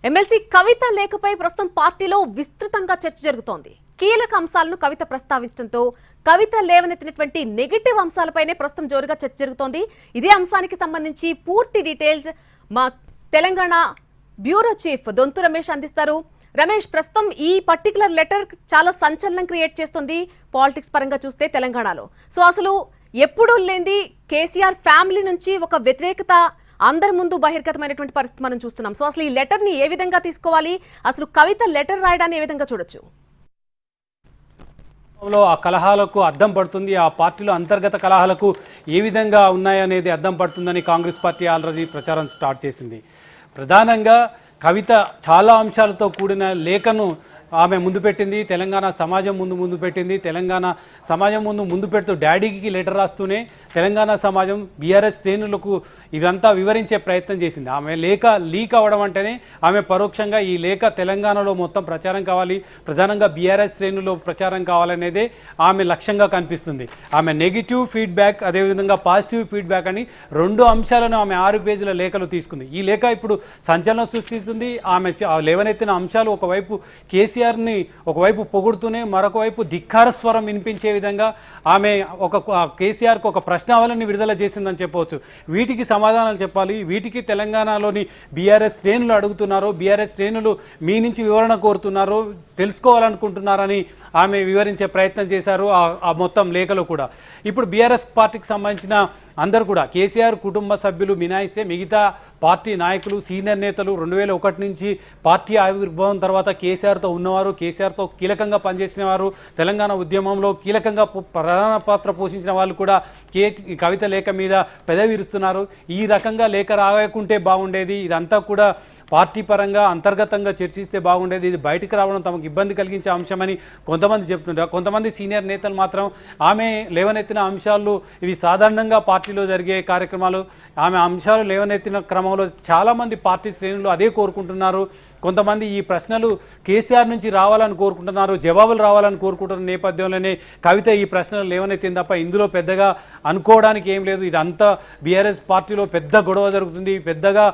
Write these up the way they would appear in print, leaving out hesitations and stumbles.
MLC కవిత లేఖపై ప్రస్తుతం పార్టీలో విస్తృతంగా చర్చ జరుగుతోంది. కీలక అంశాలను కవిత ప్రస్తావించడంతో కవిత లేవనెత్తినటువంటి నెగటివ్ అంశాలపైనే ప్రస్తుతం జోరుగా చర్చ జరుగుతోంది. ఇదే అంశానికి సంబంధించి పూర్తి డీటెయిల్స్ మా తెలంగాణ బ్యూరో చీఫ్ దొంతు రమేష్ అందిస్తారు. రమేష్, ప్రస్తుతం ఈ పర్టికులర్ లెటర్ చాలా సంచలనం క్రియేట్ చేస్తుంది పాలిటిక్స్ పరంగా చూస్తే తెలంగాణలో. సో అసలు ఎప్పుడూ లేనిది కేసీఆర్ ఫ్యామిలీ నుంచి ఒక వ్యతిరేకత అందరి ముందు బహిర్గతమైనటువంటి పరిస్థితి మనం చూస్తున్నాం. సో అసలు ఈ లెటర్ ని ఏ విధంగా తీసుకోవాలి, అసలు కవిత లెటర్ రాయడాన్ని ఏ విధంగా చూడొచ్చు? ఆ కలహాలకు అద్దం పడుతుంది, ఆ పార్టీలో అంతర్గత కలహాలకు ఏ విధంగా ఉన్నాయనేది అద్దం పడుతుందని కాంగ్రెస్ పార్టీ ఆల్రెడీ ప్రచారం స్టార్ట్ చేసింది. ప్రధానంగా కవిత చాలా అంశాలతో కూడిన లేఖను ఆమె ముందు పెట్టింది. తెలంగాణ సమాజం ముందు పెట్టింది. తెలంగాణ సమాజం ముందు పెడుతూ డాడీకి లెటర్ రాస్తూనే తెలంగాణ సమాజం బీఆర్ఎస్ శ్రేణులకు ఇదంతా వివరించే ప్రయత్నం చేసింది. ఆమె లేఖ లీక్ అవ్వడం అంటేనే ఆమె పరోక్షంగా ఈ లేఖ తెలంగాణలో మొత్తం ప్రచారం కావాలి, ప్రధానంగా బీఆర్ఎస్ శ్రేణులో ప్రచారం కావాలనేదే ఆమె లక్ష్యంగా కనిపిస్తుంది. ఆమె నెగిటివ్ ఫీడ్బ్యాక్, అదేవిధంగా పాజిటివ్ ఫీడ్బ్యాక్ అని రెండు అంశాలను ఆమె 6 పేజీల లేఖలు తీసుకుంది. ఈ లేఖ ఇప్పుడు సంచలనం సృష్టిస్తుంది. ఆమె లేవనెత్తిన అంశాలు ఒకవైపు కేసీఆర్ని ఒకవైపు పొగుడుతూనే మరొక వైపు ధిక్కార స్వరం వినిపించే విధంగా ఆమె కేసీఆర్కి ఒక ప్రశ్నావళిని విడుదల చేసిందని చెప్పవచ్చు. వీటికి సమాధానాలు చెప్పాలి, వీటికి తెలంగాణలోని బీఆర్ఎస్ శ్రేణులు అడుగుతున్నారు, బీఆర్ఎస్ శ్రేణులు మీ నుంచి వివరణ కోరుతున్నారు, తెలుసుకోవాలనుకుంటున్నారని ఆమె వివరించే ప్రయత్నం చేశారు ఆ మొత్తం లేఖలో కూడా. ఇప్పుడు బీఆర్ఎస్ పార్టీకి సంబంధించిన అందరూ కూడా కేసీఆర్ కుటుంబ సభ్యులు మినాయిస్తే మిగతా పార్టీ నాయకులు, సీనియర్ నేతలు 2001 నుంచి పార్టీ ఆవిర్భావం తర్వాత కేసీఆర్తో ఉన్నవారు, కేసీఆర్తో కీలకంగా పనిచేసిన వారు, తెలంగాణ ఉద్యమంలో కీలకంగా ప్రధాన పాత్ర పోషించిన వాళ్ళు కూడా కవిత లేఖ మీద పెదవిరుస్తున్నారు. ఈ రకంగా లేఖ రాయకుంటే బాగుండేది, ఇదంతా కూడా పార్టీ పరంగా అంతర్గతంగా చర్చిస్తే బాగుండేది, ఇది బయటకు రావడం తమకు ఇబ్బంది కలిగించే అంశమని కొంతమంది చెప్తుంటారు. కొంతమంది సీనియర్ నేతలు మాత్రం ఆమె లేవనెత్తిన అంశాలు ఇవి సాధారణంగా పార్టీలో జరిగే కార్యక్రమాలు, ఆమె అంశాలు లేవనెత్తిన క్రమంలో చాలామంది పార్టీ శ్రేణులు అదే కోరుకుంటున్నారు. కొంతమంది ఈ ప్రశ్నలు కేసీఆర్ నుంచి రావాలని కోరుకుంటున్నారు, జవాబులు రావాలని కోరుకుంటున్న నేపథ్యంలోనే కవిత ఈ ప్రశ్నలు లేవనెత్తింది తప్ప ఇందులో పెద్దగా అనుకోవడానికి ఏం లేదు. ఇదంతా బీఆర్ఎస్ పార్టీలో పెద్ద గొడవ జరుగుతుంది, పెద్దగా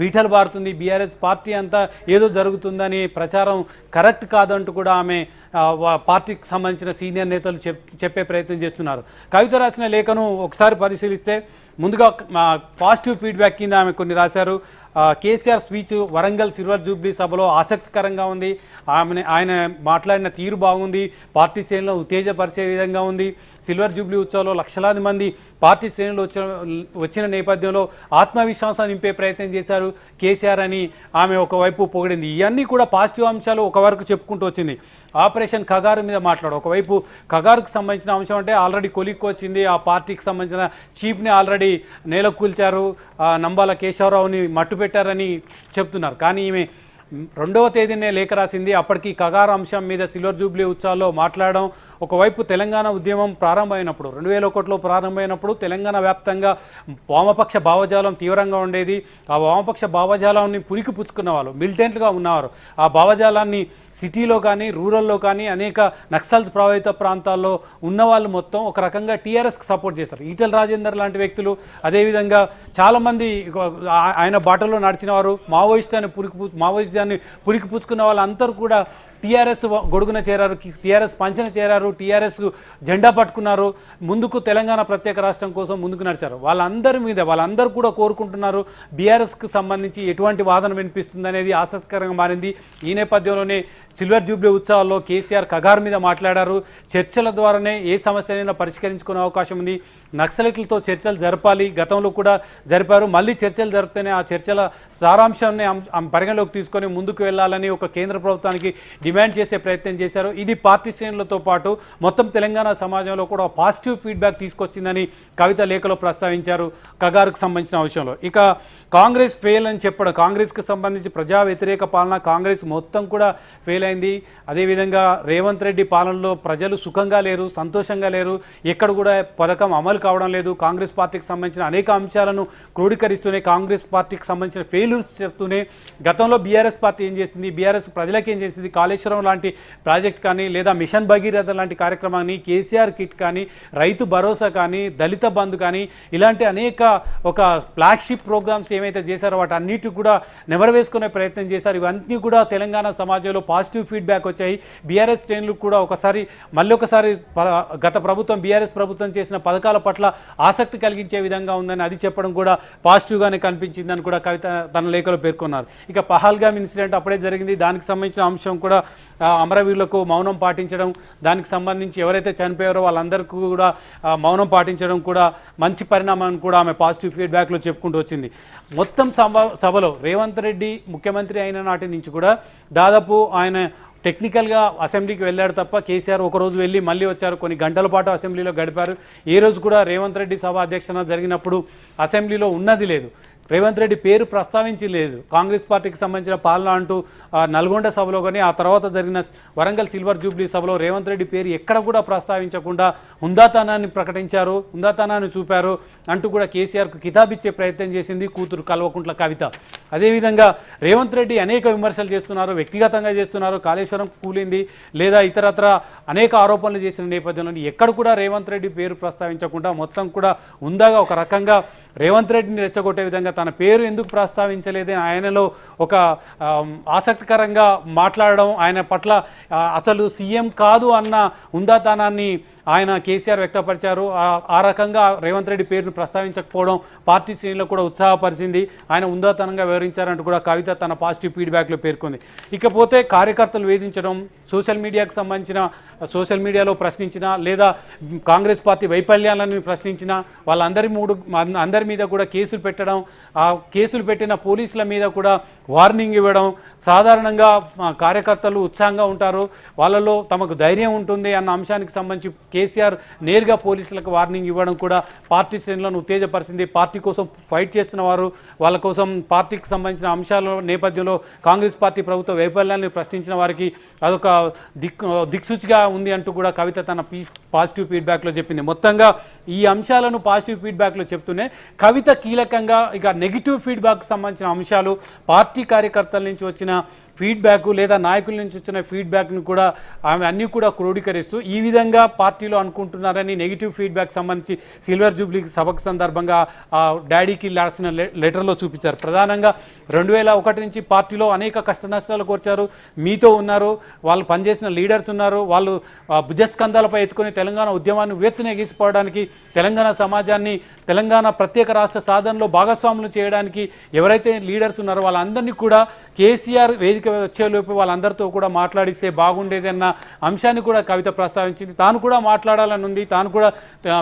బీటలు బారుతుంది, బీఆర్ఎస్ పార్టీ అంతా ఏదో జరుగుతుందని ప్రచారం కరెక్ట్ కాదంటూ కూడా ఆమె పార్టీకి సంబంధించిన సీనియర్ నేతలు చెప్పే ప్రయత్నం చేస్తున్నారు. కవిత రాసిన లేఖను ఒకసారి పరిశీలిస్తే ముందుగా పాజిటివ్ ఫీడ్బ్యాక్ కింద ఆమె కొన్ని రాశారు. KCR speech Warangal silver Jubilee సభలో ఆసక్తికరంగా ఉంది, ఆయన మాట్లాడిన తీరు బాగుంది, పార్టీ శ్రేణులను ఉత్తేజపరిచే విధంగా ఉంది. సిల్వర్ జూబ్లీ ఉత్సవంలో లక్షలాది మంది పార్టీ శ్రేణులు వచ్చిన నేపథ్యంలో ఆత్మవిశ్వాసం నింపే ప్రయత్నం చేశారు కేసీఆర్ అని ఆమె ఒకవైపు పొగిడింది. ఇవన్నీ కూడా పాజిటివ్ అంశాలు ఒకవరకు చెప్పుకుంటూ వచ్చింది. ఆపరేషన్ కగారు మీద ఒకవైపు కగారుకు సంబంధించిన అంశం అంటే ఆల్రెడీ కొలిక్కి వచ్చింది, ఆ పార్టీకి సంబంధించిన చీఫ్ని ఆల్రెడీ నేలకూల్చారు, నంబాల కేశవరావుని మట్టు పెట్టారని చెప్తున్నారు. కానీ ఈమె 2వ తేదీనే లేఖ రాసింది. అప్పటికి కగారు అంశం మీద సిల్వర్ జూబ్లీ ఉత్సవాల్లో మాట్లాడడం, ఒకవైపు తెలంగాణ ఉద్యమం ప్రారంభమైనప్పుడు 2001లో ప్రారంభమైనప్పుడు తెలంగాణ వ్యాప్తంగా వామపక్ష భావజాలం తీవ్రంగా ఉండేది. ఆ వామపక్ష భావజాలాన్ని పురికి పుచ్చుకున్న వాళ్ళు మిలిటెంట్గా ఉన్నవారు, ఆ భావజాలాన్ని సిటీలో కానీ రూరల్లో కానీ అనేక నక్సల్ ప్రభావిత ప్రాంతాల్లో ఉన్నవాళ్ళు మొత్తం ఒక రకంగా టీఆర్ఎస్కి సపోర్ట్ చేశారు. ఈటెల రాజేందర్ లాంటి వ్యక్తులు, అదేవిధంగా చాలామంది ఆయన బాటలో నడిచిన వారు, మావోయిస్టాన్ని పురికి పుచ్చుకున్న వాళ్ళందరూ కూడా టీఆర్ఎస్ గొడుగున చేరారు, టీఆర్ఎస్ పంచన చేరారు, టీఆర్ఎస్ జెండా పట్టుకున్నారు, ముందుకు తెలంగాణ ప్రత్యేక రాష్ట్రం కోసం ముందుకు నడిచారు. వాళ్ళందరూ కూడా కోరుకుంటున్నారు బీఆర్ఎస్కి సంబంధించి ఎటువంటి వాదన వినిపిస్తుంది అనేది ఆసక్తికరంగా మారింది. ఈ నేపథ్యంలోనే సిల్వర్ జూబ్లీ ఉత్సవాల్లో కేసీఆర్ కగారు మీద మాట్లాడారు. చర్చల ద్వారానే ఏ సమస్యనైనా పరిష్కరించుకునే అవకాశం ఉంది, నక్సలైట్లతో చర్చలు జరపాలి, గతంలో కూడా జరిపారు, మళ్ళీ చర్చలు జరిపితేనే ఆ చర్చల సారాంశాన్ని పరిగణలోకి తీసుకొని ముందుకు వెళ్ళాలని ఒక కేంద్ర ప్రభుత్వానికి డిమాండ్ చేసే ప్రయత్నం చేశారు. ఇది పార్టీ శ్రేణులతో పాటు మొత్తం తెలంగాణ సమాజంలో కూడా పాజిటివ్ ఫీడ్బ్యాక్ తీసుకొచ్చిందని కవిత లేఖలో ప్రస్తావించారు కగారుకు సంబంధించిన విషయంలో. ఇక కాంగ్రెస్ ఫెయిల్ అని చెప్పడం, కాంగ్రెస్కి సంబంధించి ప్రజా వ్యతిరేక పాలన, కాంగ్రెస్ మొత్తం కూడా ఫెయిల్ అయింది. అదేవిధంగా రేవంత్ రెడ్డి పాలనలో ప్రజలు సుఖంగా లేరు, సంతోషంగా లేరు, ఎక్కడ కూడా పథకం అమలు కావడం లేదు. కాంగ్రెస్ పార్టీకి సంబంధించిన అనేక అంశాలను క్రోడీకరిస్తూనే కాంగ్రెస్ పార్టీకి సంబంధించిన ఫెయిల్యూర్స్ చెప్తూనే గతంలో బీఆర్ఎస్ పార్టీ ఏం చేసింది, బీఆర్ఎస్ ప్రజలకు ఏం చేసింది, కాళేశ్వరం లాంటి ప్రాజెక్ట్ కానీ లేదా మిషన్ భగీరథ లాంటి కార్యక్రమాన్ని, కేసీఆర్ కిట్ కానీ, రైతు భరోసా కానీ, దళిత బంధు కానీ ఇలాంటి అనేక ఒక ఫ్లాగ్షిప్ ప్రోగ్రామ్స్ ఏమైతే చేశారో వాటి అన్నిటి కూడా నెమరవేసుకునే ప్రయత్నం చేశారు. ఇవన్నీ కూడా తెలంగాణ సమాజంలో పాజిటివ్ ఫీడ్బ్యాక్ వచ్చాయి. బీఆర్ఎస్ శ్రేణులు కూడా మళ్ళీ ఒకసారి గత ప్రభుత్వం బీఆర్ఎస్ ప్రభుత్వం చేసిన పథకాల పట్ల ఆసక్తి కలిగించే విధంగా ఉందని అది చెప్పడం కూడా పాజిటివ్గానే కనిపించిందని కూడా కవిత తన లేఖలో పేర్కొన్నారు. ఇక పహల్గామ్ ఇన్సిడెంట్ అప్పుడే జరిగింది. దానికి సంబంధించిన అంశం కూడా అమరవీరులకు మౌనం పాటించడం, దానికి సంబంధించి ఎవరైతే చనిపోయారో వాళ్ళందరికీ కూడా మౌనం పాటించడం కూడా మంచి పరిణామం కూడా ఆమె పాజిటివ్ ఫీడ్బ్యాక్లో చెప్పుకుంటూ వచ్చింది. మొత్తం సభలో రేవంత్ రెడ్డి ముఖ్యమంత్రి అయిన నాటి నుంచి కూడా దాదాపు ఆయన టెక్నికల్గా అసెంబ్లీకి వెళ్ళాడు తప్ప కేసీఆర్ ఒకరోజు వెళ్ళి మళ్ళీ వచ్చారు. కొన్ని గంటల పాటు అసెంబ్లీలో గడిపారు. ఏ రోజు కూడా రేవంత్ రెడ్డి సభ అధ్యక్షత జరిగినప్పుడు అసెంబ్లీలో ఉన్నది లేదు, రేవంత్ రెడ్డి పేరు ప్రస్తావించి లేదు. కాంగ్రెస్ పార్టీకి సంబంధించిన పాలన అంటూ నల్గొండ సభలో కానీ ఆ తర్వాత జరిగిన వరంగల్ సిల్వర్ జూబ్లీ సభలో రేవంత్ రెడ్డి పేరు ఎక్కడ కూడా ప్రస్తావించకుండా హుందాతనాన్ని ప్రకటించారు, హుందాతనాన్ని చూపారు అంటూ కూడా కేసీఆర్కు కితాబిచ్చే ప్రయత్నం చేసింది కూతురు కల్వకుంట్ల కవిత. అదేవిధంగా రేవంత్ రెడ్డి అనేక విమర్శలు చేస్తున్నారు, వ్యక్తిగతంగా చేస్తున్నారు. కాళేశ్వరం కూలింది లేదా ఇతరత్ర అనేక ఆరోపణలు చేసిన నేపథ్యంలో ఎక్కడ కూడా రేవంత్ రెడ్డి పేరు ప్రస్తావించకుండా మొత్తం కూడా ఉందాగా ఒక రకంగా రేవంత్ రెడ్డిని రెచ్చగొట్టే విధంగా తన పేరు ఎందుకు ప్రస్తావించలేదని ఆయనలో ఒక ఆసక్తికరంగా మాట్లాడడం, ఆయన పట్ల అసలు సీఎం కాదు అన్న ఉందాతనాన్ని ఆయన కేసీఆర్ వ్యక్తపరిచారు. ఆ రకంగా రేవంత్ రెడ్డి పేరును ప్రస్తావించకపోవడం పార్టీ శ్రేణులకు కూడా ఉత్సాహపరిచింది. ఆయన ఉందాతనంగా వివరించారంటూ కూడా కవిత తన పాజిటివ్ ఫీడ్బ్యాక్లో పేర్కొంది. ఇకపోతే కార్యకర్తలు వేధించడం, సోషల్ మీడియాకు సంబంధించిన సోషల్ మీడియాలో ప్రశ్నించిన లేదా కాంగ్రెస్ పార్టీ వైఫల్యాలను ప్రశ్నించిన అందరి మీద కూడా కేసులు పెట్టడం, ఆ కేసులు పెట్టిన పోలీసుల మీద కూడా వార్నింగ్ ఇవ్వడం. సాధారణంగా కార్యకర్తలు ఉత్సాహంగా ఉంటారు, వాళ్ళలో తమకు ధైర్యం ఉంటుంది అన్న అంశానికి సంబంధించి కేసీఆర్ నేరుగా పోలీసులకు వార్నింగ్ ఇవ్వడం కూడా పార్టీ శ్రేణులను ఉత్తేజపరిచింది. పార్టీ కోసం ఫైట్ చేస్తున్న వారు, వాళ్ళ కోసం పార్టీకి సంబంధించిన అంశాల నేపథ్యంలో కాంగ్రెస్ పార్టీ ప్రభుత్వ వైఫల్యాన్ని ప్రశ్నించిన వారికి అదొక దిక్సూచిగా ఉంది అంటూ కూడా కవిత తన పాజిటివ్ ఫీడ్బ్యాక్లో చెప్పింది. మొత్తంగా ఈ అంశాలను పాజిటివ్ ఫీడ్బ్యాక్లో చెప్తూనే కవిత కీలకంగా ఇక నెగిటివ్ ఫీడ్బ్యాక్ సంబంధించిన అంశాలు, పార్టీ కార్యకర్తల నుంచి వచ్చిన ఫీడ్బ్యాక్ లేదా నాయకుల నుంచి వచ్చిన ఫీడ్బ్యాక్ను కూడా ఆమె అన్నీ కూడా క్రోడీకరిస్తూ ఈ విధంగా పార్టీలో అనుకుంటున్నారని నెగిటివ్ ఫీడ్బ్యాక్ సంబంధించి సిల్వర్ జూబ్లీ సభకు సందర్భంగా డాడీకి రాసిన లెటర్లో చూపించారు. ప్రధానంగా 2001 నుంచి పార్టీలో అనేక కష్ట నష్టాలు కోర్చారు, మీతో ఉన్నారు, వాళ్ళు పనిచేసిన లీడర్స్ ఉన్నారు, వాళ్ళు భుజస్కంధాలపై ఎత్తుకొని తెలంగాణ ఉద్యమాన్ని ఎగిసిపోవడానికి, తెలంగాణ సమాజాన్ని తెలంగాణ ప్రత్యేక రాష్ట్ర సాధనలో భాగస్వాములు చేయడానికి ఎవరైతే లీడర్స్ ఉన్నారో వాళ్ళందరినీ కూడా కేసీఆర్ వేదిక వచ్చేలోపు వాళ్ళందరితో కూడా మాట్లాడిస్తే బాగుండేది అన్న అంశాన్ని కూడా కవిత ప్రస్తావించింది. తాను కూడా మాట్లాడాలని ఉంది, తాను కూడా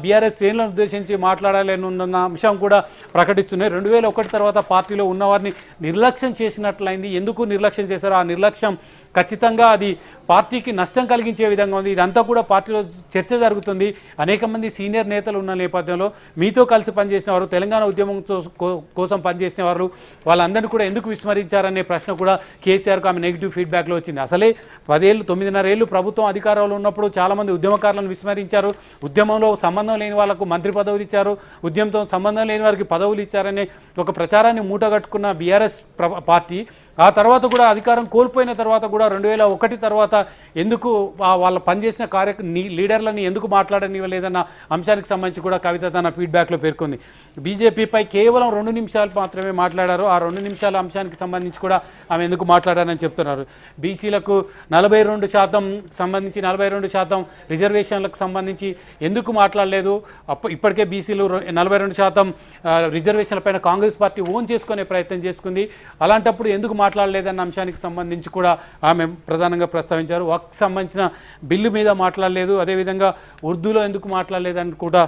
బీఆర్ఎస్ శ్రేణులను ఉద్దేశించి మాట్లాడాలని ఉందన్న అంశం కూడా ప్రకటిస్తున్నాయి. 2001 తర్వాత పార్టీలో ఉన్నవారిని నిర్లక్ష్యం చేసినట్లయింది. ఎందుకు నిర్లక్ష్యం చేశారో ఆ నిర్లక్ష్యం ఖచ్చితంగా అది పార్టీకి నష్టం కలిగించే విధంగా ఉంది. ఇదంతా కూడా పార్టీలో చర్చ జరుగుతుంది. అనేక మంది సీనియర్ నేతలు ఉన్న నేపథ్యంలో మీతో కలిసి పనిచేసిన వారు, తెలంగాణ ఉద్యమం కోసం పనిచేసిన వారు, వాళ్ళందరినీ కూడా ఎందుకు విస్మరించారనే ప్రశ్న కూడా కేసీఆర్కు ఆమె నెగిటివ్ ఫీడ్బ్యాక్లో వచ్చింది. అసలే 9.5 ఏళ్ళు ప్రభుత్వం అధికారంలో ఉన్నప్పుడు చాలామంది ఉద్యమకారులను విస్మరించారు, ఉద్యమంలో సంబంధం లేని వాళ్ళకు మంత్రి పదవులు ఇచ్చారు, ఉద్యమంతో సంబంధం లేని వారికి పదవులు ఇచ్చారనే ఒక ప్రచారాన్ని మూటగట్టుకున్న బీఆర్ఎస్ పార్టీ ఆ తర్వాత కూడా అధికారం కోల్పోయిన తర్వాత కూడా 2001 తర్వాత ఎందుకు వాళ్ళ పనిచేసిన లీడర్లని ఎందుకు మాట్లాడనివ్వలేదన్న అంశానికి సంబంధించి కూడా కవిత తన ఫీడ్బ్యాక్లో పేర్కొంది. బీజేపీపై కేవలం 2 నిమిషాలు మాత్రమే మాట్లాడారు. ఆ 2 నిమిషాల అంశానికి సంబంధించి కూడా ఆమె ఎందుకు మాట్లాడారని చెప్తున్నారు. బీసీలకు 42% సంబంధించి 42% రిజర్వేషన్లకు సంబంధించి ఎందుకు మాట్లాడలేదు, ఇప్పటికే బీసీలు 42% రిజర్వేషన్లపైన కాంగ్రెస్ పార్టీ ఓన్ చేసుకునే ప్రయత్నం చేసుకుంది, అలాంటప్పుడు ఎందుకు మాట్లాడలేదన్న అంశానికి సంబంధించి కూడా ఆమె ప్రధానంగా ప్రస్తావించారు. వక్ఫ్ సంబంధించిన బిల్లు మీద మాట్లాడలేదు, అదేవిధంగా ఉర్దూలో ఎందుకు మాట్లాడలేదని కూడా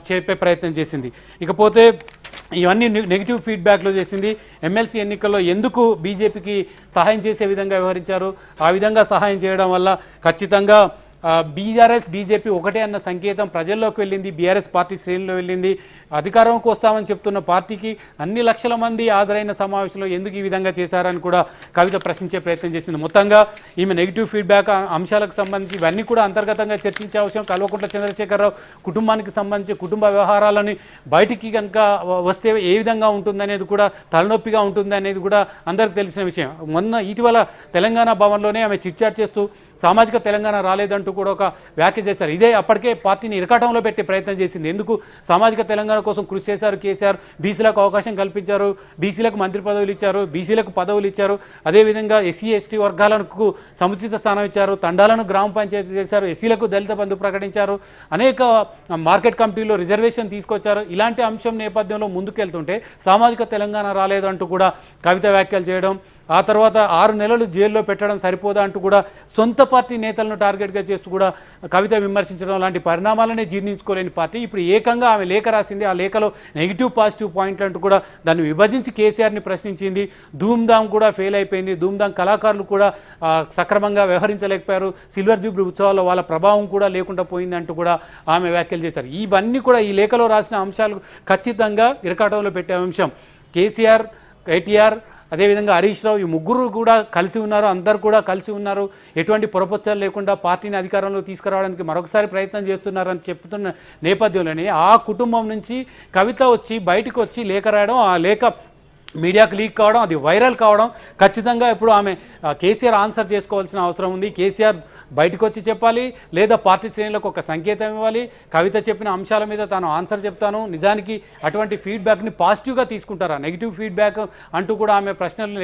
చెప్పే ప్రయత్నం చేసింది. ఇకపోతే ఇవన్నీ నెగిటివ్ ఫీడ్బ్యాక్లో చేసింది. ఎమ్మెల్సీ ఎన్నికల్లో ఎందుకు బీజేపీకి సహాయం చేసే విధంగా వ్యవహరించారు, ఆ విధంగా సహాయం చేయడం వల్ల ఖచ్చితంగా బీఆర్ఎస్ బీజేపీ ఒకటే అన్న సంకేతం ప్రజల్లోకి వెళ్ళింది. బీఆర్ఎస్ పార్టీ శ్రేణుల్లో వెళ్ళింది. అధికారంకి వస్తామని చెప్తున్న పార్టీకి అన్ని లక్షల మంది హాజరైన సమావేశంలో ఎందుకు ఈ విధంగా చేశారని కూడా కవిత ప్రశ్నించే ప్రయత్నం చేసింది. మొత్తంగా ఈమె నెగిటివ్ ఫీడ్బ్యాక్ అంశాలకు సంబంధించి ఇవన్నీ కూడా అంతర్గతంగా చర్చించే అవసరం. కల్వకుంట్ల చంద్రశేఖరరావు కుటుంబానికి సంబంధించి కుటుంబ వ్యవహారాలని బయటికి కనుక వస్తే ఏ విధంగా ఉంటుందనేది కూడా తలనొప్పిగా ఉంటుంది అనేది కూడా అందరికీ తెలిసిన విషయం. ఇటీవల తెలంగాణ భవన్లోనే ఆమె చిట్చాట్ చేస్తూ సామాజిక తెలంగాణ రాలేదంటూ కూడా ఒక వ్యాఖ్య చేశారు. ఇదే అప్పటికే పార్టీని ఇరకాటంలో పెట్టే ప్రయత్నం చేసింది. ఎందుకు సామాజిక తెలంగాణ కోసం కృషి చేశారు కేసీఆర్, బీసీలకు అవకాశం కల్పించారు, బీసీలకు మంత్రి పదవులు ఇచ్చారు, బీసీలకు పదవులు ఇచ్చారు, అదేవిధంగా ఎస్సీ ఎస్టీ వర్గాలకు సముచిత స్థానం ఇచ్చారు, తండాలను గ్రామ పంచాయతీ చేశారు, ఎస్సీలకు దళిత బంధు ప్రకటించారు, అనేక మార్కెట్ కమిటీలో రిజర్వేషన్ తీసుకొచ్చారు. ఇలాంటి అంశం నేపథ్యంలో ముందుకెళ్తుంటే సామాజిక తెలంగాణ రాలేదంటూ కూడా కవిత వ్యాఖ్యలు చేయడం, ఆ తర్వాత 6 నెలలు జైల్లో పెట్టడం సరిపోదా అంటూ కూడా సొంత పార్టీ నేతలను టార్గెట్గా చేస్తూ కూడా కవిత విమర్శించడం లాంటి పరిణామాలనే జీర్ణించుకోలేని పార్టీ ఇప్పుడు ఏకంగా ఆమె లేఖ రాసింది. ఆ లేఖలో నెగిటివ్ పాజిటివ్ పాయింట్లు అంటూ కూడా దాన్ని విభజించి కేసీఆర్ని ప్రశ్నించింది. ధూమ్ధామ్ కూడా ఫెయిల్ అయిపోయింది. ధూమ్ధామ్ కళాకారులు కూడా సక్రమంగా వ్యవహరించలేకపోయారు. సిల్వర్ జూబ్లీ ఉత్సవాల్లో వాళ్ళ ప్రభావం కూడా లేకుండా పోయిందంటూ కూడా ఆమె వ్యాఖ్యలు చేశారు. ఇవన్నీ కూడా ఈ లేఖలో రాసిన అంశాలు ఖచ్చితంగా ఇరకాటంలో పెట్టే అంశం. కేసీఆర్, కేటీఆర్, అదేవిధంగా హరీష్ రావు ఈ ముగ్గురు కూడా కలిసి ఉన్నారు. అందరు కూడా కలిసి ఉన్నారు. ఎటువంటి పొరపచ్చాలు లేకుండా పార్టీని అధికారంలో తీసుకురావడానికి మరొకసారి ప్రయత్నం చేస్తున్నారని చెప్తున్న నేపథ్యంలోనే ఆ కుటుంబం నుంచి కవిత వచ్చి బయటకు వచ్చి లేఖ రాయడం, ఆ లేఖ మీడియాకు లీక్ కావడం, అది వైరల్ కావడం, ఖచ్చితంగా ఇప్పుడు ఆమె కేసీఆర్ ఆన్సర్ చేసుకోవాల్సిన అవసరం ఉంది. కేసీఆర్ బయటకు వచ్చి చెప్పాలి, లేదా పార్టీ శ్రేణులకు ఒక సంకేతం ఇవ్వాలి. కవిత చెప్పిన అంశాల మీద తాను ఆన్సర్ చెప్తాను, నిజానికి అటువంటి ఫీడ్బ్యాక్ని పాజిటివ్గా తీసుకుంటారా, నెగిటివ్ ఫీడ్బ్యాక్ అంటూ కూడా ఆమె ప్రశ్నలు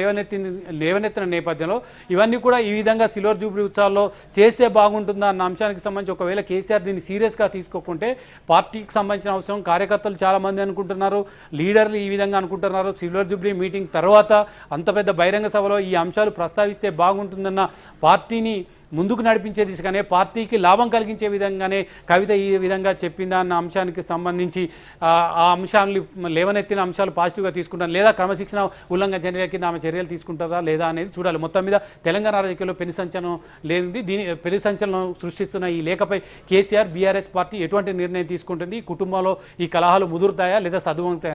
లేవనెత్తిన నేపథ్యంలో ఇవన్నీ కూడా ఈ విధంగా సిల్వర్ జూబ్లీ ఉత్సవాల్లో చేస్తే బాగుంటుందా అన్న అంశానికి సంబంధించి ఒకవేళ కేసీఆర్ దీన్ని సీరియస్గా తీసుకోకుంటే పార్టీకి సంబంధించిన అవసరం కార్యకర్తలు చాలామంది అనుకుంటున్నారు, లీడర్లు ఈ విధంగా అనుకుంటున్నారు. సిల్వర్ జూబ్లీ మీటింగ్ తర్వాత అంత పెద్ద బహిరంగ సభలో ఈ అంశాలు ప్రస్తావిస్తే బాగుంటుందన్న పార్టీని ముందుకు నడిపించే దిశగానే, పార్టీకి లాభం కలిగించే విధంగానే కవిత ఈ విధంగా చెప్పిందా అన్న అంశానికి సంబంధించి ఆ అంశాన్ని లేవనెత్తిన అంశాలు పాజిటివ్గా తీసుకుంటారు, లేదా క్రమశిక్షణ ఉల్లంఘన చర్యల కింద ఆమె చర్యలు తీసుకుంటారా లేదా అనేది చూడాలి. మొత్తం మీద తెలంగాణ రాజకీయాల్లో పెను సంచలనం లేనిది. పెను సంచలనం సృష్టిస్తున్న ఈ లేఖపై కేసీఆర్, బీఆర్ఎస్ పార్టీ ఎటువంటి నిర్ణయం తీసుకుంటుంది? కుటుంబంలో ఈ కలహాలు ముదురుతాయా లేదా సద్దుమవుతాయా?